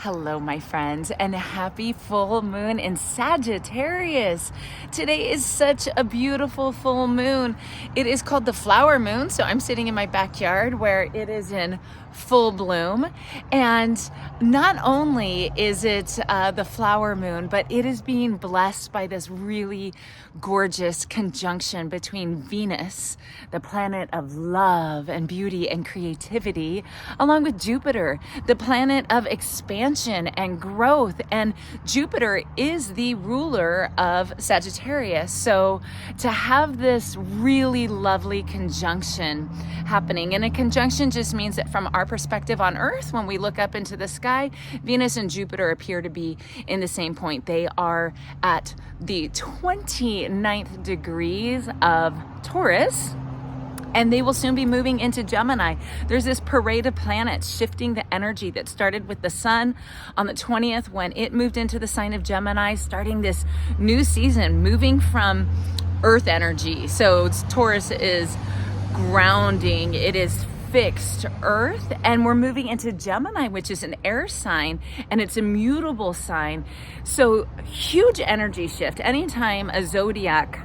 Hello, my friends, and happy full moon in Sagittarius. Today is such a beautiful full moon. It is called the flower moon, so I'm sitting in my backyard where it is in full bloom. And not only is it the flower moon, but it is being blessed by this really gorgeous conjunction between Venus, the planet of love and beauty and creativity, along with Jupiter, the planet of expansion and growth. And Jupiter is the ruler of Sagittarius. So to have this really lovely conjunction happening, and a conjunction just means that from our perspective on Earth, when we look up into the sky, Venus and Jupiter appear to be in the same point. They are at the 29th degrees of Taurus, and they will soon be moving into Gemini. There's this parade of planets shifting the energy that started with the sun on the 20th when it moved into the sign of Gemini, starting this new season, moving from Earth energy. So Taurus is grounding, it is fixed Earth, and we're moving into Gemini, which is an air sign, and it's a mutable sign. So huge energy shift. Anytime a zodiac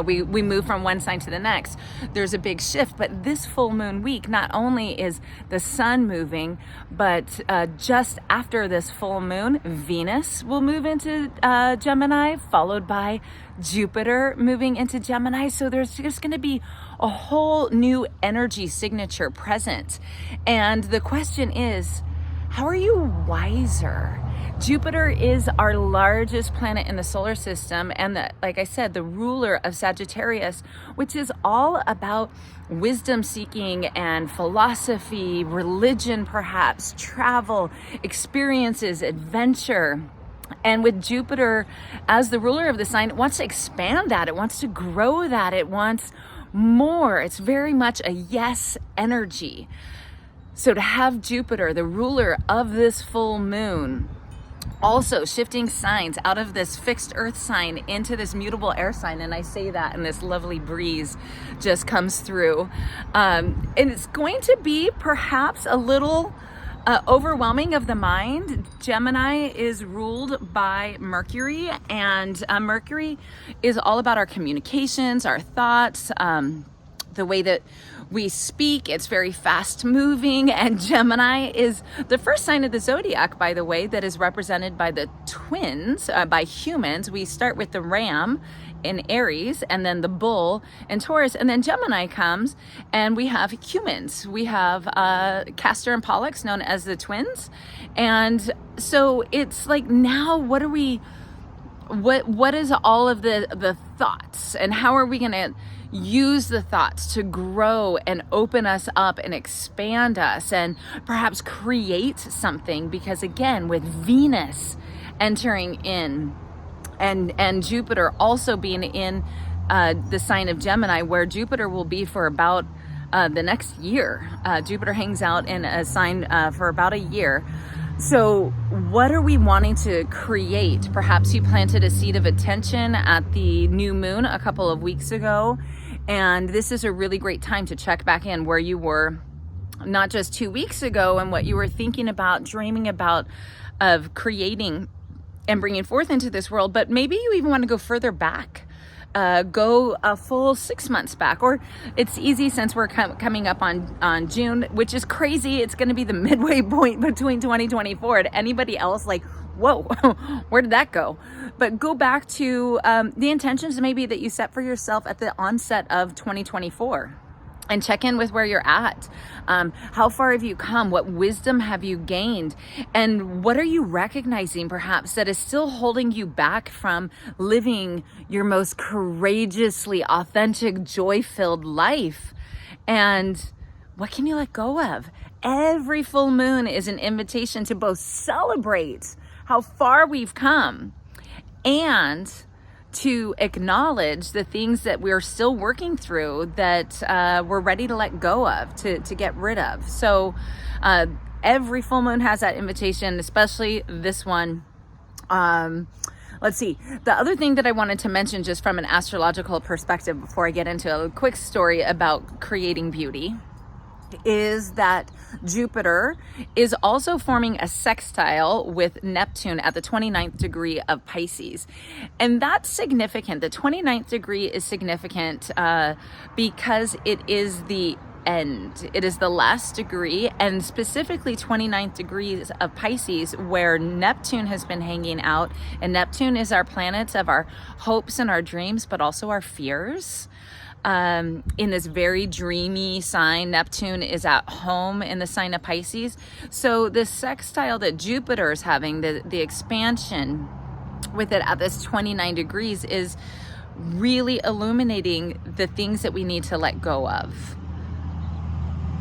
we move from one sign to the next, there's a big shift. But this full moon week, not only is the sun moving, but just after this full moon, Venus will move into Gemini, followed by Jupiter moving into Gemini. So there's just going to be a whole new energy signature present. And the question is, how are you wiser? Jupiter is our largest planet in the solar system, and like I said, the ruler of Sagittarius, which is all about wisdom seeking and philosophy, religion perhaps, travel, experiences, adventure. And with Jupiter as the ruler of the sign, it wants to expand that, it wants to grow that, it wants more. It's very much a yes energy. So to have Jupiter, the ruler of this full moon, also shifting signs out of this fixed earth sign into this mutable air sign, and I say that and this lovely breeze just comes through, and it's going to be perhaps a little overwhelming of the mind. Gemini is ruled by Mercury, and Mercury is all about our communications, our thoughts, the way that we speak. It's very fast moving, and Gemini is the first sign of the zodiac, by the way, that is represented by the twins, by humans. We start with the ram in Aries, and then the bull in Taurus, and then Gemini comes, and we have humans. We have Castor and Pollux, known as the twins. And so it's like, now what are we, what is all of the thoughts, and how are we going to use the thoughts to grow and open us up and expand us and perhaps create something? Because again, with Venus entering in and Jupiter also being in the sign of Gemini, where Jupiter will be for about the next year. Jupiter hangs out in a sign for about a year. So what are we wanting to create? Perhaps you planted a seed of attention at the new moon a couple of weeks ago, and this is a really great time to check back in where you were not just 2 weeks ago and what you were thinking about, dreaming about, of creating and bringing forth into this world. But maybe you even want to go further back. Go a full 6 months back, or it's easy since we're coming up on June, which is crazy. It's going to be the midway point between 2024. And anybody else like, whoa, where did that go? But go back to the intentions maybe that you set for yourself at the onset of 2024. And check in with where you're at. How far have you come? What wisdom have you gained? And what are you recognizing perhaps that is still holding you back from living your most courageously authentic, joy-filled life? And what can you let go of? Every full moon is an invitation to both celebrate how far we've come and to acknowledge the things that we're still working through that we're ready to let go of, to get rid of. So every full moon has that invitation, especially this one. Let's see. The other thing that I wanted to mention just from an astrological perspective before I get into a quick story about creating beauty is that Jupiter is also forming a sextile with Neptune at the 29th degree of Pisces. And that's significant. The 29th degree is significant because it is the end. It is the last degree, and specifically 29th degrees of Pisces, where Neptune has been hanging out. And Neptune is our planet of our hopes and our dreams, but also our fears. In this very dreamy sign, Neptune is at home in the sign of Pisces. So this sextile that Jupiter is having, the expansion with it at this 29 degrees is really illuminating the things that we need to let go of.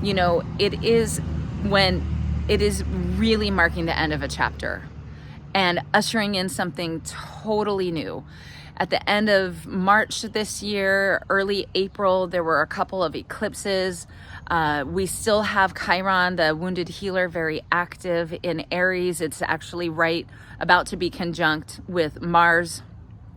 You know, it is really marking the end of a chapter and ushering in something totally new. At the end of March this year, early April, there were a couple of eclipses. We still have Chiron, the wounded healer, very active in Aries. It's actually about to be conjunct with Mars,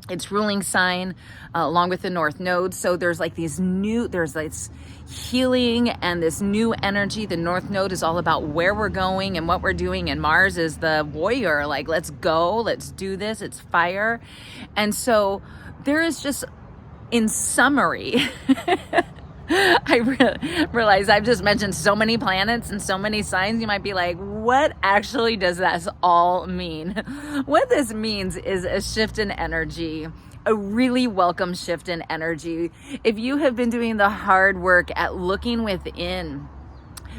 its ruling sign, along with the North Node. So there's this healing and this new energy. The North Node is all about where we're going and what we're doing, and Mars is the warrior, like, let's go, let's do this, it's fire. And so there is just, in summary, I realize I've just mentioned so many planets and so many signs. You might be like, what actually does this all mean? What this means is a shift in energy, a really welcome shift in energy. If you have been doing the hard work at looking within,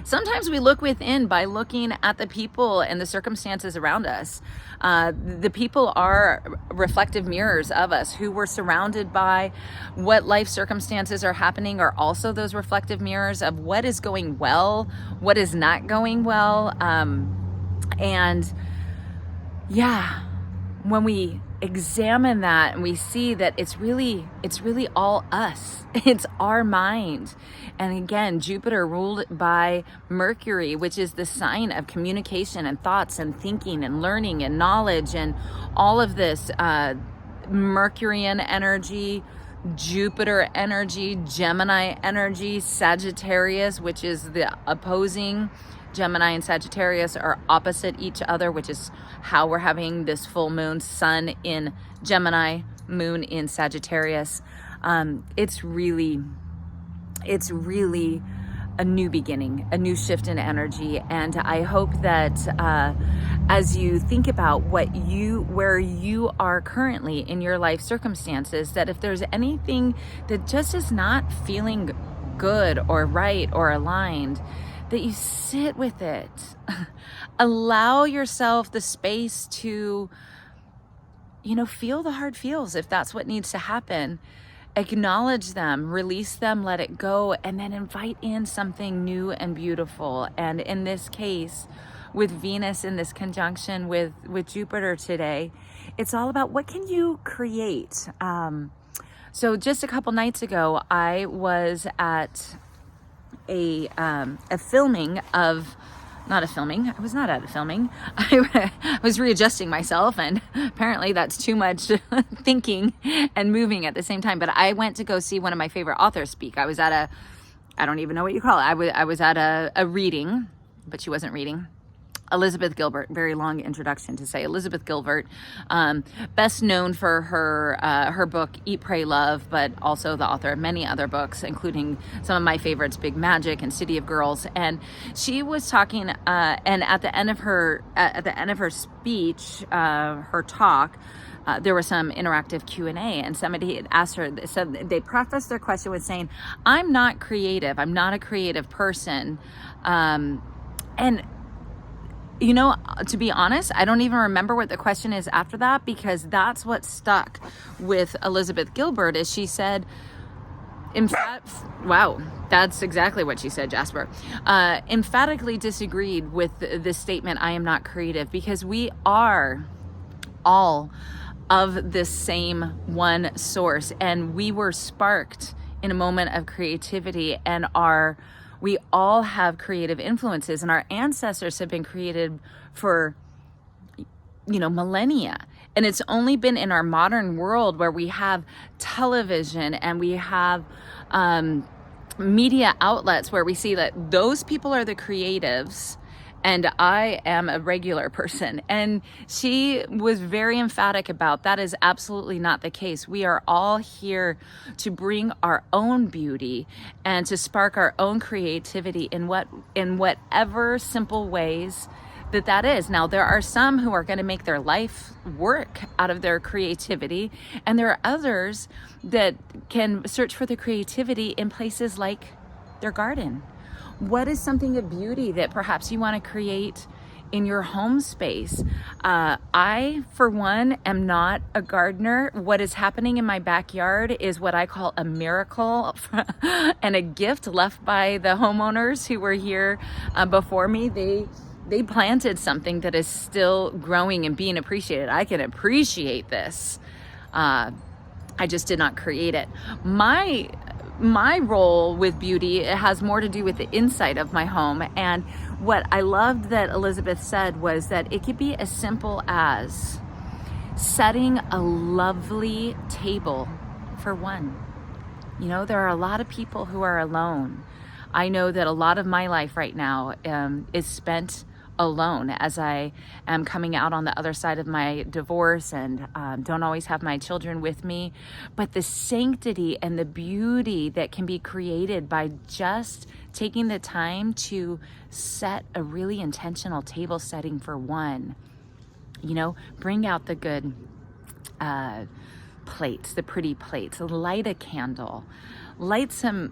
sometimes we look within by looking at the people and the circumstances around us. The people are reflective mirrors of us. Who we're surrounded by, what life circumstances are happening, are also those reflective mirrors of what is going well, what is not going well. And yeah, when we examine that and we see that it's really all us, it's our mind. And again, Jupiter ruled by Mercury, which is the sign of communication and thoughts and thinking and learning and knowledge and all of this Mercurian energy, Jupiter energy, Gemini energy, Sagittarius, which is the opposing. Gemini and Sagittarius are opposite each other, which is how we're having this full moon, sun in Gemini, moon in Sagittarius. It's really a new beginning, a new shift in energy. And I hope that as you think about where you are currently in your life circumstances, that if there's anything that just is not feeling good or right or aligned, that you sit with it. Allow yourself the space to, feel the hard feels if that's what needs to happen. Acknowledge them, release them, let it go, and then invite in something new and beautiful. And in this case, with Venus in this conjunction with Jupiter today, it's all about what can you create. So just a couple nights ago, I was at I was not at a filming. I was readjusting myself, and apparently that's too much thinking and moving at the same time. But I went to go see one of my favorite authors speak. I was at I don't even know what you call it. I was at a reading, but she wasn't reading. Elizabeth Gilbert, very long introduction to say. Elizabeth Gilbert, best known for her book Eat, Pray, Love, but also the author of many other books, including some of my favorites, Big Magic and City of Girls. And she was talking, and at the end of her speech, her talk, there was some interactive Q&A, and somebody had asked her, so they prefaced their question with saying, I'm not creative. I'm not a creative person. And to be honest, I don't even remember what the question is after that, because that's what stuck with Elizabeth Gilbert. Is she said, wow, that's exactly what she said, Jasper. Emphatically disagreed with this statement, I am not creative, because we are all of this same one source, and we were sparked in a moment of creativity, and we all have creative influences, and our ancestors have been created for, millennia. And it's only been in our modern world where we have television and we have media outlets where we see that those people are the creatives and I am a regular person. And she was very emphatic about that is absolutely not the case. We are all here to bring our own beauty and to spark our own creativity in whatever simple ways that is. Now, there are some who are going to make their life work out of their creativity, and there are others that can search for the creativity in places like their garden. What is something of beauty that perhaps you want to create in your home space? I, for one, am not a gardener. What is happening in my backyard is what I call a miracle and a gift left by the homeowners who were here before me. They planted something that is still growing and being appreciated. I can appreciate this. I just did not create it. My role with beauty, it has more to do with the inside of my home. And what I loved that Elizabeth said was that it could be as simple as setting a lovely table for one. You know, there are a lot of people who are alone. I know that a lot of my life right now is spent alone as I am coming out on the other side of my divorce and don't always have my children with me. But the sanctity and the beauty that can be created by just taking the time to set a really intentional table setting for one, you know, bring out the good plates, the pretty plates, light a candle, light some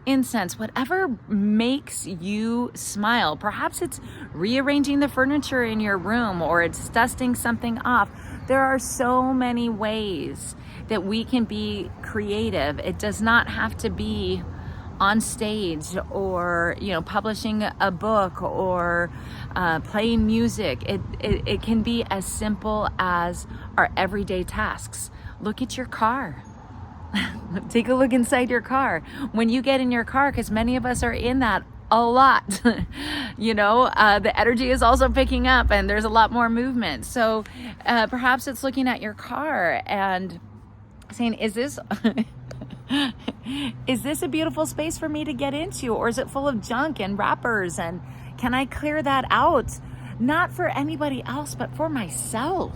incense, whatever makes you smile. Perhaps it's rearranging the furniture in your room, or it's dusting something off. There are so many ways that we can be creative. It does not have to be on stage or, you know, publishing a book or playing music. It can be as simple as our everyday tasks. Look at your car. Take a look inside your car. When you get in your car, because many of us are in that a lot, you know, the energy is also picking up and there's a lot more movement. So perhaps it's looking at your car and saying, is this a beautiful space for me to get into? Or is it full of junk and wrappers? And can I clear that out? Not for anybody else, but for myself.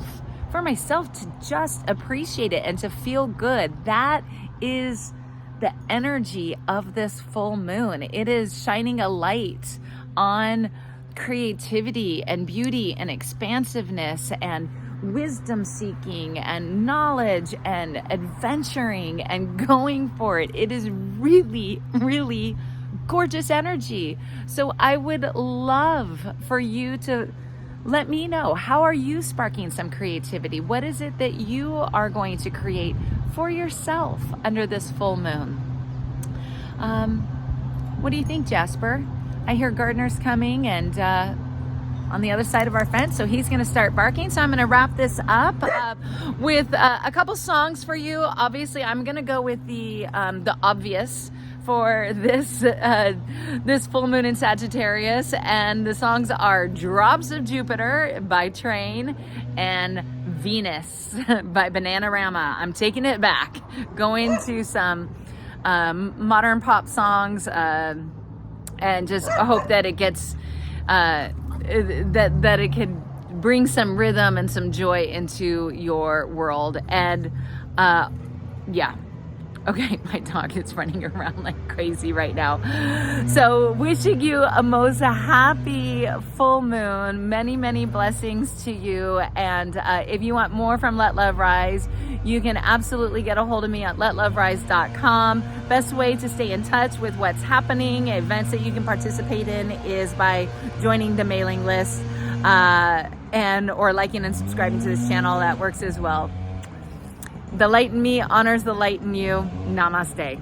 For myself to just appreciate it and to feel good. That is the energy of this full moon. It is shining a light on creativity and beauty and expansiveness and wisdom seeking and knowledge and adventuring and going for it. It is really, really gorgeous energy. So I would love for you to let me know, how are you sparking some creativity? What is it that you are going to create for yourself under this full moon? What do you think, Jasper? I hear Gardner's coming and on the other side of our fence, so he's going to start barking. So I'm going to wrap this up with a couple songs for you. Obviously, I'm going to go with the obvious for this full moon in Sagittarius, and the songs are Drops of Jupiter by Train and Venus by Bananarama. I'm taking it back, going to some modern pop songs, and just hope that it gets that it can bring some rhythm and some joy into your world. And yeah. Okay, my dog is running around like crazy right now. So wishing you a most happy full moon, many, many blessings to you. And if you want more from Let Love Rise, you can absolutely get a hold of me at letloverise.com. Best way to stay in touch with what's happening, events that you can participate in, is by joining the mailing list and or liking and subscribing to this channel. That works as well. The light in me honors the light in you. Namaste.